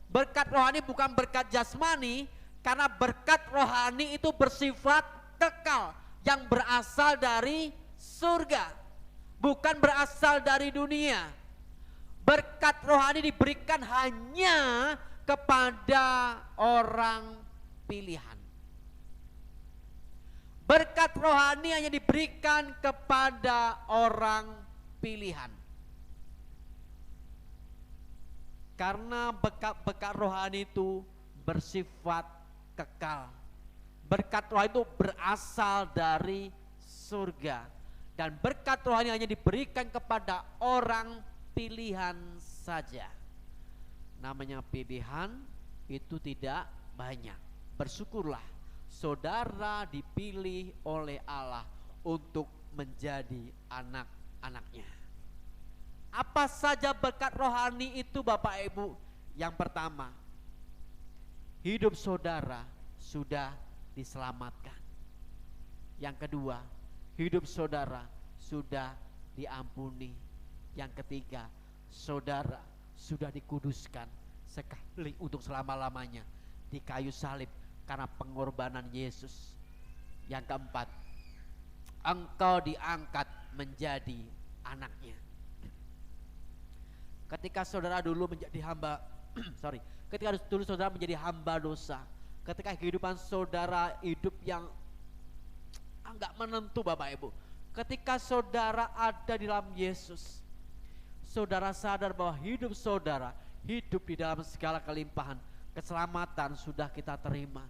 Berkat rohani bukan berkat jasmani, karena berkat rohani itu bersifat kekal, yang berasal dari surga, bukan berasal dari dunia. Berkat rohani diberikan hanya kepada orang pilihan. Berkat rohani hanya diberikan kepada orang pilihan. Karena berkat rohani itu bersifat kekal. Berkat rohani itu berasal dari surga. Dan berkat rohani hanya diberikan kepada orang pilihan saja. Namanya pilihan itu tidak banyak. Bersyukurlah saudara dipilih oleh Allah untuk menjadi anak-anaknya. Apa saja berkat rohani itu Bapak Ibu? Yang pertama, hidup saudara sudah diselamatkan. Yang kedua, hidup saudara sudah diampuni. Yang ketiga, saudara sudah dikuduskan sekali untuk selama-lamanya di kayu salib karena pengorbanan Yesus. Yang keempat, engkau diangkat menjadi anaknya. Ketika saudara dulu menjadi hamba ketika dulu saudara menjadi hamba dosa, ketika kehidupan saudara hidup yang enggak menentu Bapak Ibu, ketika saudara ada di dalam Yesus, saudara sadar bahwa hidup saudara hidup di dalam segala kelimpahan. Keselamatan sudah kita terima,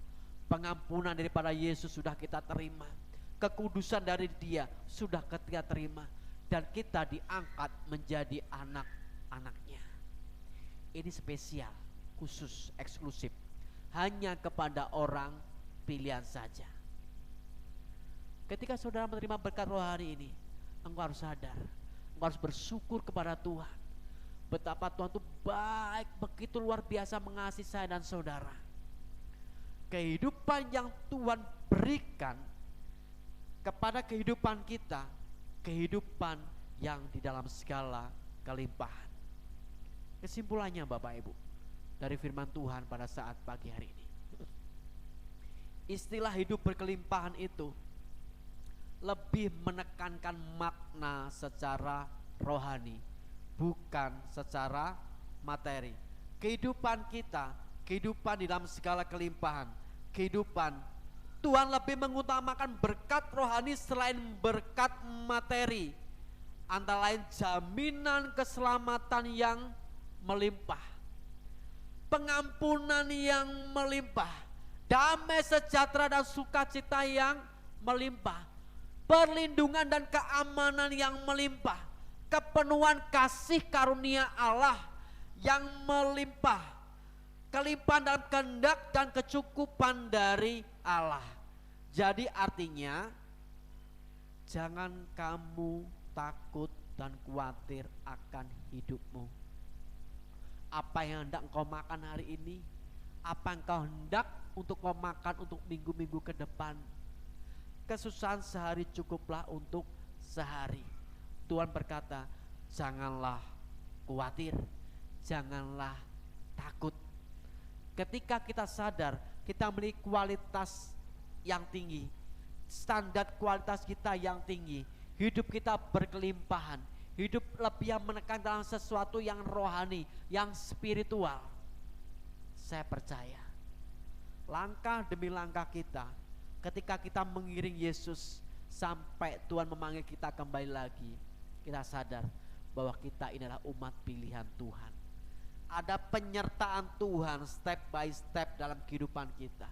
pengampunan daripada Yesus sudah kita terima, kekudusan dari Dia sudah kita terima, dan kita diangkat menjadi anak-anaknya. Ini spesial, khusus, eksklusif, hanya kepada orang pilihan saja. Ketika saudara menerima berkat rohani ini, engkau harus sadar, engkau harus bersyukur kepada Tuhan. Betapa Tuhan itu baik, begitu luar biasa mengasihi saya dan saudara. Kehidupan yang Tuhan berikan kepada kehidupan kita, kehidupan yang di dalam segala kelimpahan. Kesimpulannya Bapak Ibu, dari firman Tuhan pada saat pagi hari ini, Istilah hidup berkelimpahan itu lebih menekankan makna secara rohani, bukan secara materi. Kehidupan kita, kehidupan di dalam segala kelimpahan, kehidupan Tuhan lebih mengutamakan berkat rohani selain berkat materi. Antara lain jaminan keselamatan yang melimpah, pengampunan yang melimpah, damai sejahtera dan sukacita yang melimpah, perlindungan dan keamanan yang melimpah, kepenuhan kasih karunia Allah yang melimpah, kelimpahan dalam kehendak dan kecukupan dari Allah. Jadi artinya jangan kamu takut dan khawatir akan hidupmu. Apa yang hendak engkau makan hari ini, apa yang engkau hendak untuk kau makan untuk minggu-minggu ke depan. Kesusahan sehari cukuplah untuk sehari. Tuhan berkata, janganlah khawatir, janganlah takut. Ketika kita sadar kita memiliki kualitas yang tinggi, standar kualitas kita yang tinggi, hidup kita berkelimpahan, hidup lebih yang menekan dalam sesuatu yang rohani, yang spiritual. Saya percaya langkah demi langkah kita, ketika kita mengiring Yesus sampai Tuhan memanggil kita kembali lagi, kita sadar bahwa kita ini adalah umat pilihan Tuhan. Ada penyertaan Tuhan step by step dalam kehidupan kita,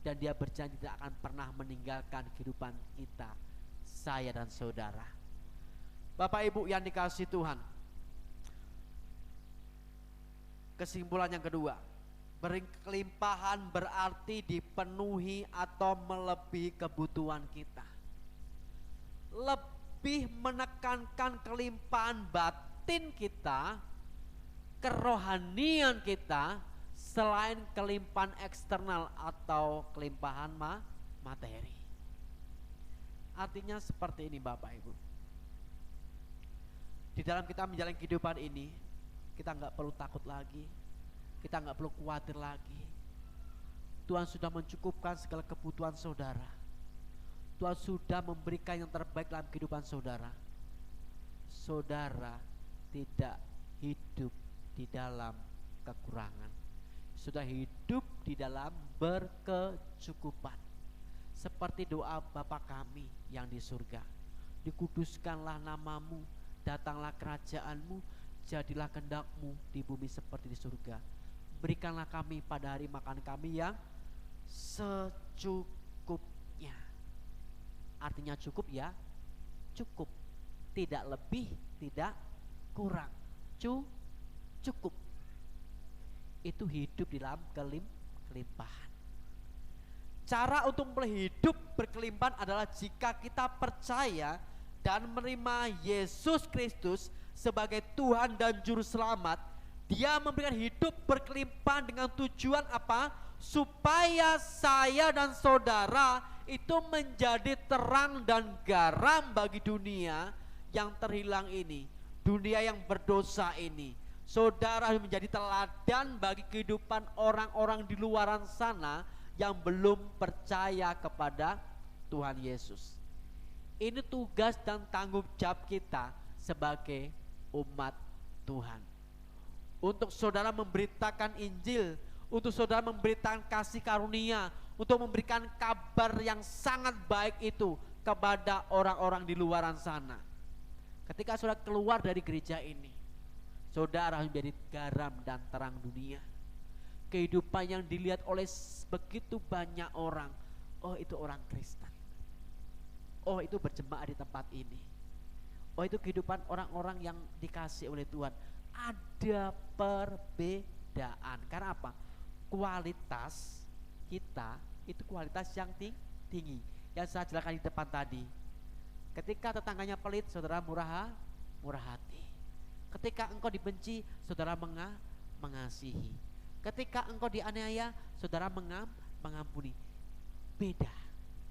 dan Dia berjanji tidak akan pernah meninggalkan kehidupan kita, saya dan saudara. Bapak Ibu yang dikasihi Tuhan, kesimpulan yang kedua, berkelimpahan berarti dipenuhi atau melebihi kebutuhan kita. Lebih menekankan kelimpahan batin kita, kerohanian kita, selain kelimpahan eksternal atau kelimpahan materi. Artinya seperti ini Bapak Ibu, di dalam kita menjalani kehidupan ini, kita nggak perlu takut lagi, kita nggak perlu khawatir lagi. Tuhan sudah mencukupkan segala kebutuhan saudara. Tuhan sudah memberikan yang terbaik dalam kehidupan saudara. Saudara tidak hidup di dalam kekurangan, sudah hidup di dalam berkecukupan. Seperti doa Bapa kami yang di surga, dikuduskanlah namamu, datanglah kerajaanmu, jadilah kehendakmu di bumi seperti di surga. Berikanlah kami pada hari makan kami yang secukupnya. Artinya cukup ya, cukup, tidak lebih, tidak kurang, cukup. Itu hidup di dalam kelimpahan. Cara untuk hidup berkelimpahan adalah jika kita percaya dan menerima Yesus Kristus sebagai Tuhan dan Juru Selamat. Dia memberikan hidup berkelimpahan dengan tujuan apa? Supaya saya dan saudara itu menjadi terang dan garam bagi dunia yang terhilang ini, dunia yang berdosa ini. Saudara menjadi teladan bagi kehidupan orang-orang di luaran sana yang belum percaya kepada Tuhan Yesus. Ini tugas dan tanggung jawab kita sebagai umat Tuhan. Untuk saudara memberitakan Injil, untuk saudara memberitakan kasih karunia, untuk memberikan kabar yang sangat baik itu kepada orang-orang di luaran sana. Ketika saudara keluar dari gereja ini, saudara menjadi garam dan terang dunia. Kehidupan yang dilihat oleh begitu banyak orang, oh itu orang Kristen, oh itu berjemaah di tempat ini, oh itu kehidupan orang-orang yang dikasih oleh Tuhan. Ada perbedaan. Karena apa? Kualitas kita itu kualitas yang tinggi. Yang saya jelaskan di depan tadi. Ketika tetangganya pelit, saudara murah hati. Ketika engkau dibenci, saudara mengasihi. Ketika engkau dianiaya, saudara mengampuni. Beda.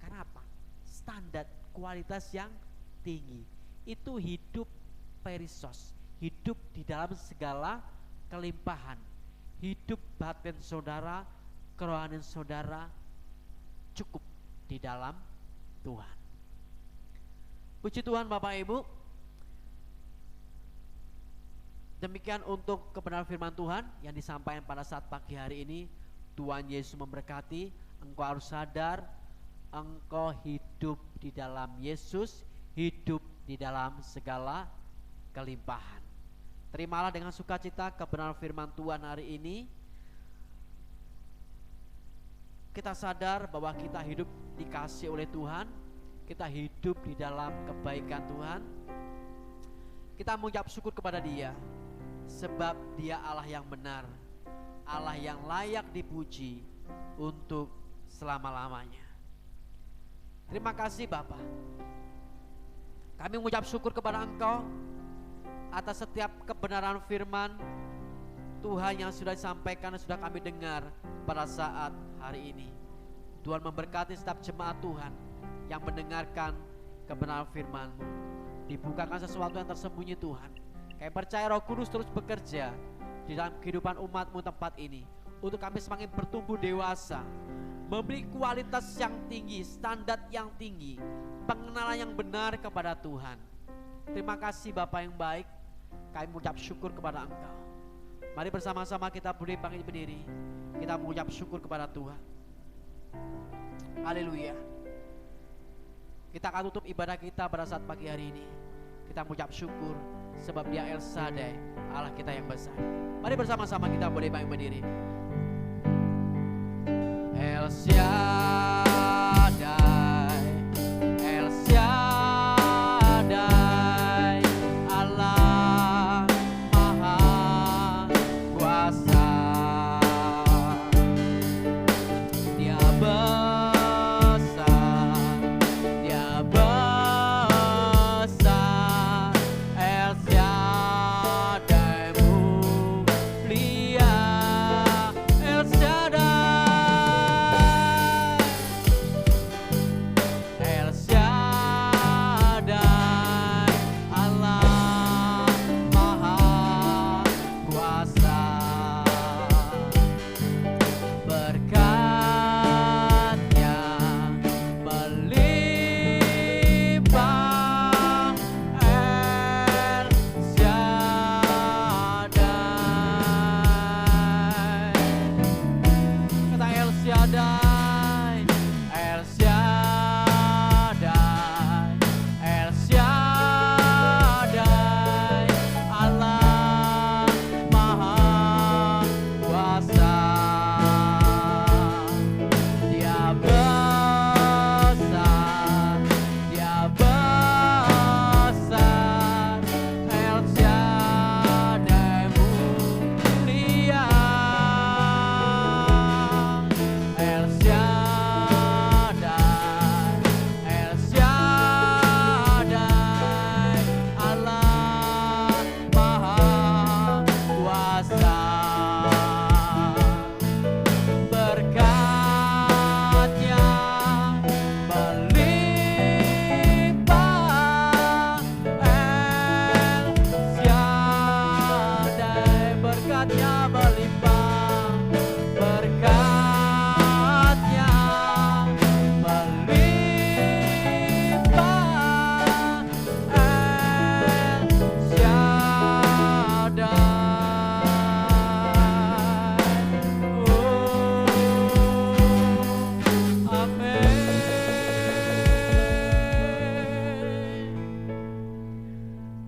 Karena apa? Standar kualitas yang tinggi. Itu hidup perisos, hidup di dalam segala kelimpahan. Hidup batin saudara, kerohanian saudara cukup di dalam Tuhan. Puji Tuhan Bapak Ibu. Demikian untuk kebenaran firman Tuhan yang disampaikan pada saat pagi hari ini. Tuhan Yesus memberkati. Engkau harus sadar, engkau hidup di dalam Yesus, hidup di dalam segala kelimpahan. Terimalah dengan sukacita kebenaran firman Tuhan hari ini. Kita sadar bahwa kita hidup dikasih oleh Tuhan, kita hidup di dalam kebaikan Tuhan. Kita mengucap syukur kepada Dia, sebab Dia Allah yang benar, Allah yang layak dipuji untuk selama-lamanya. Terima kasih Bapa. Kami mengucap syukur kepada Engkau atas setiap kebenaran firman Tuhan yang sudah disampaikan dan sudah kami dengar pada saat hari ini. Tuhan memberkati setiap jemaat Tuhan yang mendengarkan kebenaran firman-Mu. Dibukakan sesuatu yang tersembunyi Tuhan. Kami percaya Roh Kudus terus bekerja di dalam kehidupan umat-Mu tempat ini, untuk kami semakin bertumbuh dewasa, memberi kualitas yang tinggi, standar yang tinggi, pengenalan yang benar kepada Tuhan. Terima kasih Bapa yang baik. Kami mengucap syukur kepada Engkau. Mari bersama-sama kita berdiri. Kita mengucap syukur kepada Tuhan. Haleluya. Kita akan tutup ibadah kita pada saat pagi hari ini. Kita mengucap syukur sebab Dia El Shaddai, Allah kita yang besar. Mari bersama-sama kita berdiri. El Shaddai, El Shaddai, Allah Maha Kuasa. Dia besar, Dia besar. El Shaddai mulia, El Shaddai.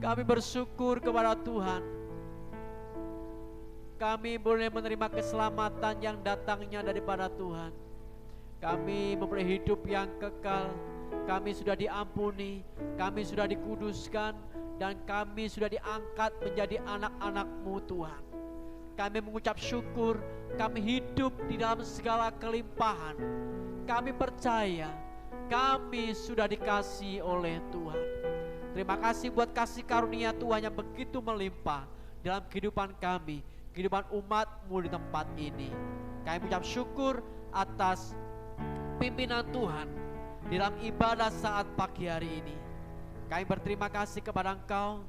Kami bersyukur kepada Tuhan. Kami boleh menerima keselamatan yang datangnya daripada Tuhan. Kami memperoleh hidup yang kekal. Kami sudah diampuni, kami sudah dikuduskan, dan kami sudah diangkat menjadi anak-anak-Mu Tuhan. Kami mengucap syukur, kami hidup di dalam segala kelimpahan. Kami percaya kami sudah dikasihi oleh Tuhan. Terima kasih buat kasih karunia Tuhan yang begitu melimpah dalam kehidupan kami, kehidupan umat-Mu di tempat ini. Kami mengucap syukur atas pimpinan Tuhan di dalam ibadah saat pagi hari ini. Kami berterima kasih kepada Engkau.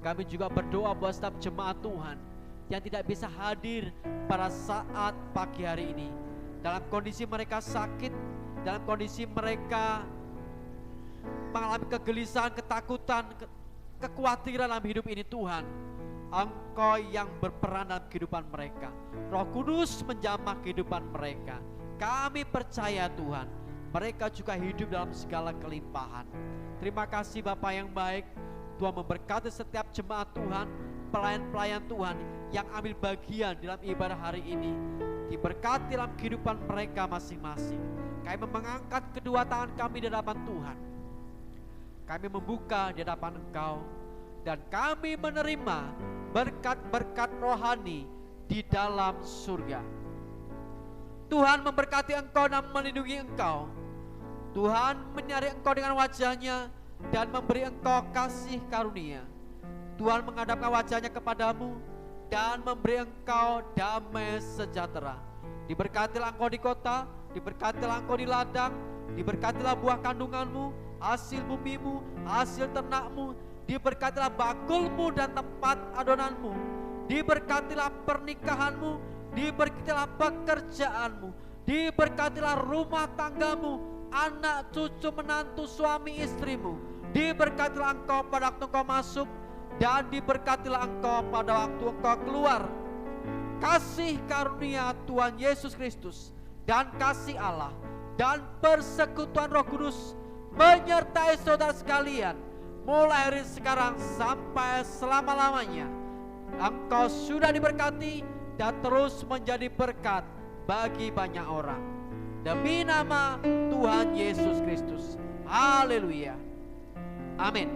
Kami juga berdoa buat setiap jemaat Tuhan yang tidak bisa hadir pada saat pagi hari ini, dalam kondisi mereka sakit, dalam kondisi mereka mengalami kegelisahan, ketakutan, kekhawatiran dalam hidup ini Tuhan, Engkau yang berperan dalam kehidupan mereka. Roh Kudus menjamah kehidupan mereka. Kami percaya Tuhan, mereka juga hidup dalam segala kelimpahan. Terima kasih Bapa yang baik. Tuhan memberkati setiap jemaat Tuhan, pelayan-pelayan Tuhan yang ambil bagian dalam ibadah hari ini. Diberkati dalam kehidupan mereka masing-masing. Kami mengangkat kedua tangan kami di hadapan Tuhan. Kami membuka di hadapan Engkau, dan kami menerima berkat-berkat rohani di dalam surga. Tuhan memberkati Engkau dan melindungi Engkau. Tuhan menyari Engkau dengan wajah-Nya dan memberi Engkau kasih karunia. Tuhan menghadapkan wajah-Nya kepadamu dan memberi Engkau damai sejahtera. Diberkatilah Engkau di kota, diberkatilah Engkau di ladang, diberkatilah buah kandunganmu, hasil bumimu, hasil ternakmu, diberkatilah bakulmu dan tempat adonanmu, diberkatilah pernikahanmu, diberkatilah pekerjaanmu, diberkatilah rumah tanggamu, anak cucu menantu suami istrimu, diberkatilah engkau pada waktu engkau masuk, dan diberkatilah engkau pada waktu engkau keluar. Kasih karunia Tuhan Yesus Kristus dan kasih Allah dan persekutuan Roh Kudus menyertai saudara sekalian mulai hari sekarang sampai selama-lamanya. Engkau sudah diberkati dan terus menjadi berkat bagi banyak orang. Demi nama Tuhan Yesus Kristus. Haleluya. Amin.